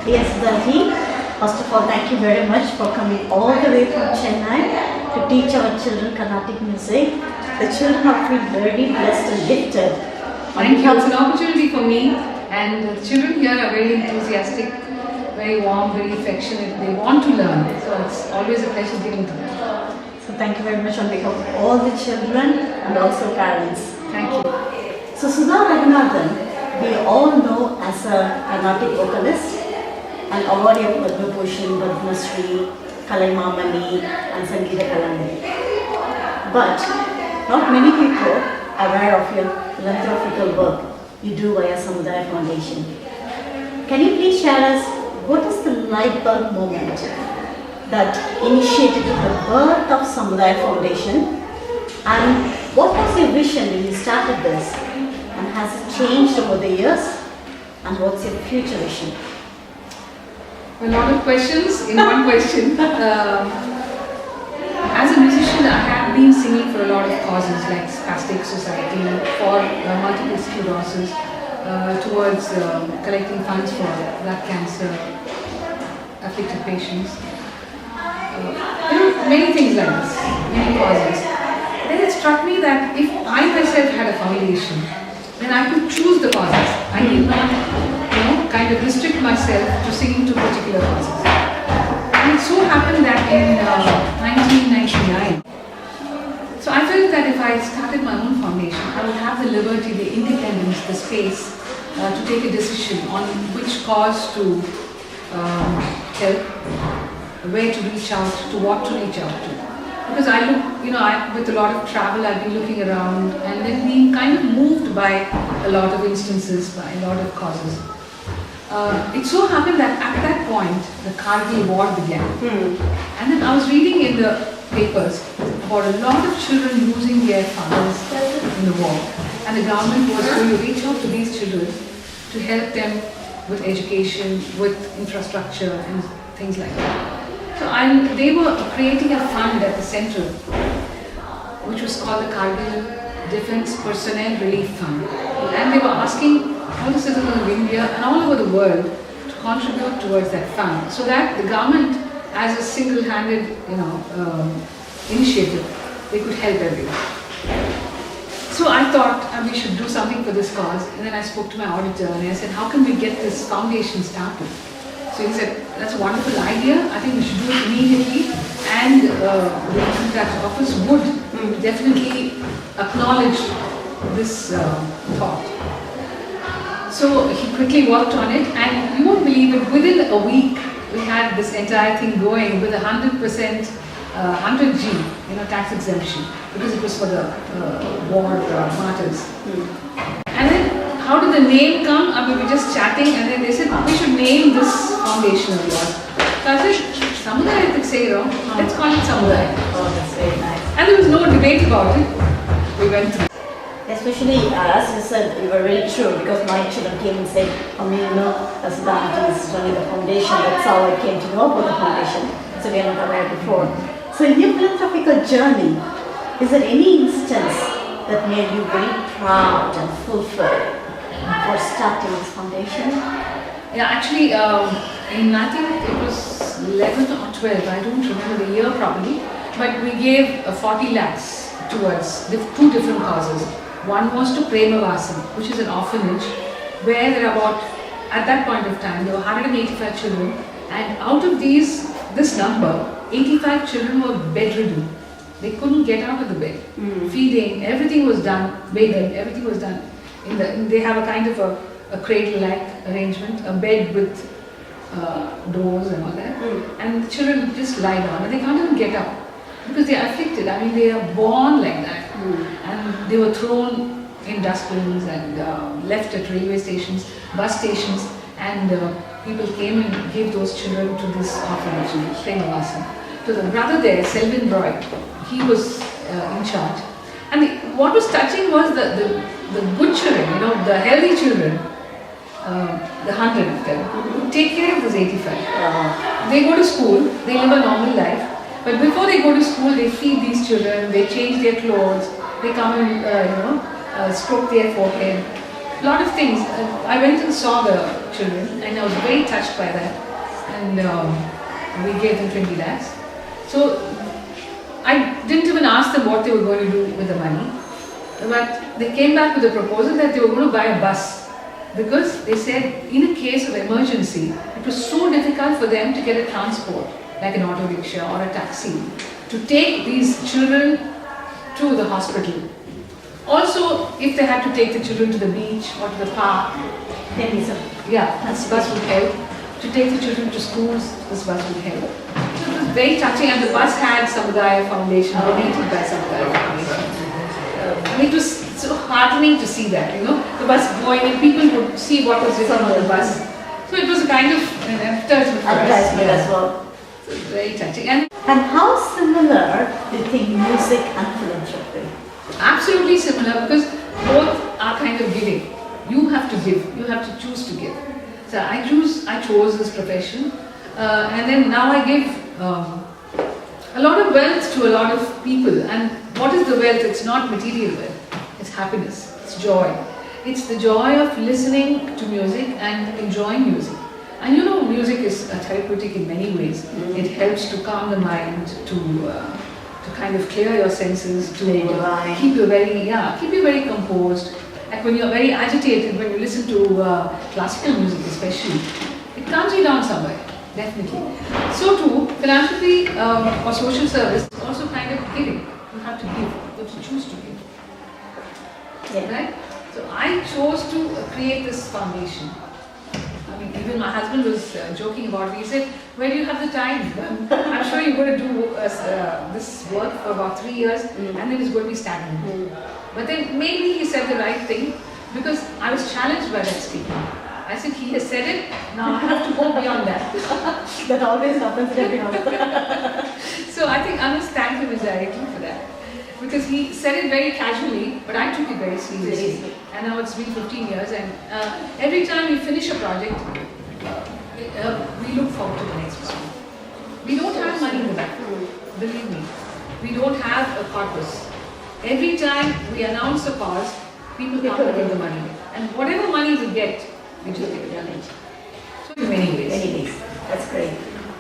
Yes, Dalhi. First of all, thank you very much for coming all the way from Chennai to teach our children Carnatic music. The children are feel very blessed and gifted. Thank you. It's an opportunity for me, and the children here are very enthusiastic, very warm, very affectionate. They want to learn, so it's always a pleasure giving to them. So thank you very much on behalf of all the children and also parents. Thank you. So Sudha Raghunathan, we all know as a Carnatic vocalist and awardee of Padma Bhushan, Padma Shri, Kalaimamani and Sangeeta Kalandari. But not many people are aware of your philanthropical work you do via Samudaya Foundation. Can you please share us what is the light bulb moment that initiated the birth of Samudaya Foundation, and what was your vision when you started this, and has it changed over the years, and what's your future vision? A lot of questions in one question. As a musician, I have been singing for a lot of causes like Spastic Society, for multiple sclerosis, towards collecting funds for blood cancer afflicted patients. Many things like this, many causes. Then it struck me that if I myself had a foundation, then I could choose the causes. I need not, kind of restrict myself to singing to particular causes. And it so happened that in 1999, so I felt that if I started my own foundation, I would have the liberty, the independence, the space to take a decision on which cause to help, where to reach out, to what to reach out to. Because I look, with a lot of travel, I've been looking around and then being kind of moved by a lot of instances, by a lot of causes. It so happened that at that point, the Kargil War began. And then I was reading in the papers about a lot of children losing their fathers in the war. And the government was going to reach out to these children to help them with education, with infrastructure and things like that. So they were creating a fund at the center, which was called the Kargil Defense Personnel Relief Fund. And they were asking all the citizens of India and all over the world to contribute towards that fund, so that the government, as a single-handed, initiative, they could help everyone. So I thought we should do something for this cause, and then I spoke to my auditor and I said, how can we get this foundation started? So he said, that's a wonderful idea, I think we should do it immediately, and the income tax office would definitely acknowledge this thought. So he quickly worked on it, and you won't believe it, within a week we had this entire thing going with 100%, 100G, tax exemption, because it was for the war martyrs. And then how did the name come? We were just chatting, and then they said, we should name this foundation of yours. So I said, Samudaya, I could say wrong, let's call it Samudaya. Oh, that's very nice. And there was no debate about it. We went through. Especially, as you said, you were very true, because my children came and said, as Dante is running the foundation, that's how I came to know about the foundation. So we are not aware before. So in your philanthropical journey, is there any instance that made you very proud and fulfilled for starting this foundation? Yeah, actually, I think it was 11 or 12, I don't remember the year properly, but we gave 40 lakhs towards two different causes. One was to Premavasam, which is an orphanage where there are about, at that point of time, there were 185 children, and out of this number, 85 children were bedridden. They couldn't get out of the bed. Feeding, everything was done, bathing, everything was done. They have a kind of a cradle-like arrangement, a bed with doors and all that. And the children just lie down and they can't even get up because they are afflicted. They are born like that. And they were thrown in dustbins and left at railway stations, bus stations, and people came and gave those children to this orphanage in Premavasam. So the brother there, Selvin Roy, he was in charge. And what was touching was the good children, the healthy children, the 100 of them, who take care of those 85. They go to school, they live a normal life, but before they go to school, they feed these children, they change their clothes, they come and stroke their forehead, lot of things. I went and saw the children and I was very touched by that. And we gave them 20 lakhs. So I didn't even ask them what they were going to do with the money. But they came back with a proposal that they were going to buy a bus. Because they said in a case of emergency, it was so difficult for them to get a transport, like an auto rickshaw or a taxi, to take these children to the hospital. Also, if they had to take the children to the beach or to the park, Then is a this bus would help. To take the children to schools, this bus would help. So it was very touching, and the bus had Samudaya Foundation, donated by Samudaya Foundation. And it was so heartening to see that, the bus going and people would see what was written on the bus. So it was a kind of an advertisement for us. as well. So it was very touching. And And how similar do you think music and philanthropy? absolutely similar, because both are kind of giving. You have to give, you have to choose to give. So I chose this profession, and then now I give a lot of wealth to a lot of people. And what is the wealth? It's not material wealth, it's happiness, it's joy. It's the joy of listening to music and enjoying music. And music is therapeutic in many ways. It helps to calm the mind, to kind of clear your senses, to keep you very composed. Like when you're very agitated, when you listen to classical music especially, it calms you down somewhere, definitely. So too, philanthropy or social service is also kind of giving. You have to give, you have to choose to give. Yeah. Right? So I chose to create this foundation. I mean, even my husband was joking about it. He said, "Where do you have the time? I'm sure you're going to do this work for about 3 years and then it's going to be stagnant." But then maybe he said the right thing, because I was challenged by that statement. I said, he has said it, now I have to go beyond that. That always happens to everyone. So I think I must thank him indirectly for that. Because he said it very casually, but I took it very seriously. And now it's been 15 years, and every time we finish a project, we look forward to the next one. We don't have money in the bank, believe me. We don't have a corpus. Every time we announce a cause, people come and give the money. And whatever money we get, we just give it. So in many ways. That's great.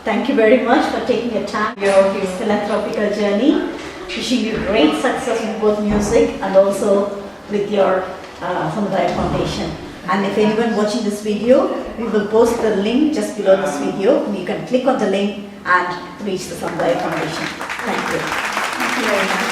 Thank you very much for taking your time, your philanthropical journey. Wishing you great success with both music and also with your Samudaya Foundation. And if anyone watching this video, we will post the link just below this video. You can click on the link and reach the Samudaya Foundation. Thank you. Thank you very much.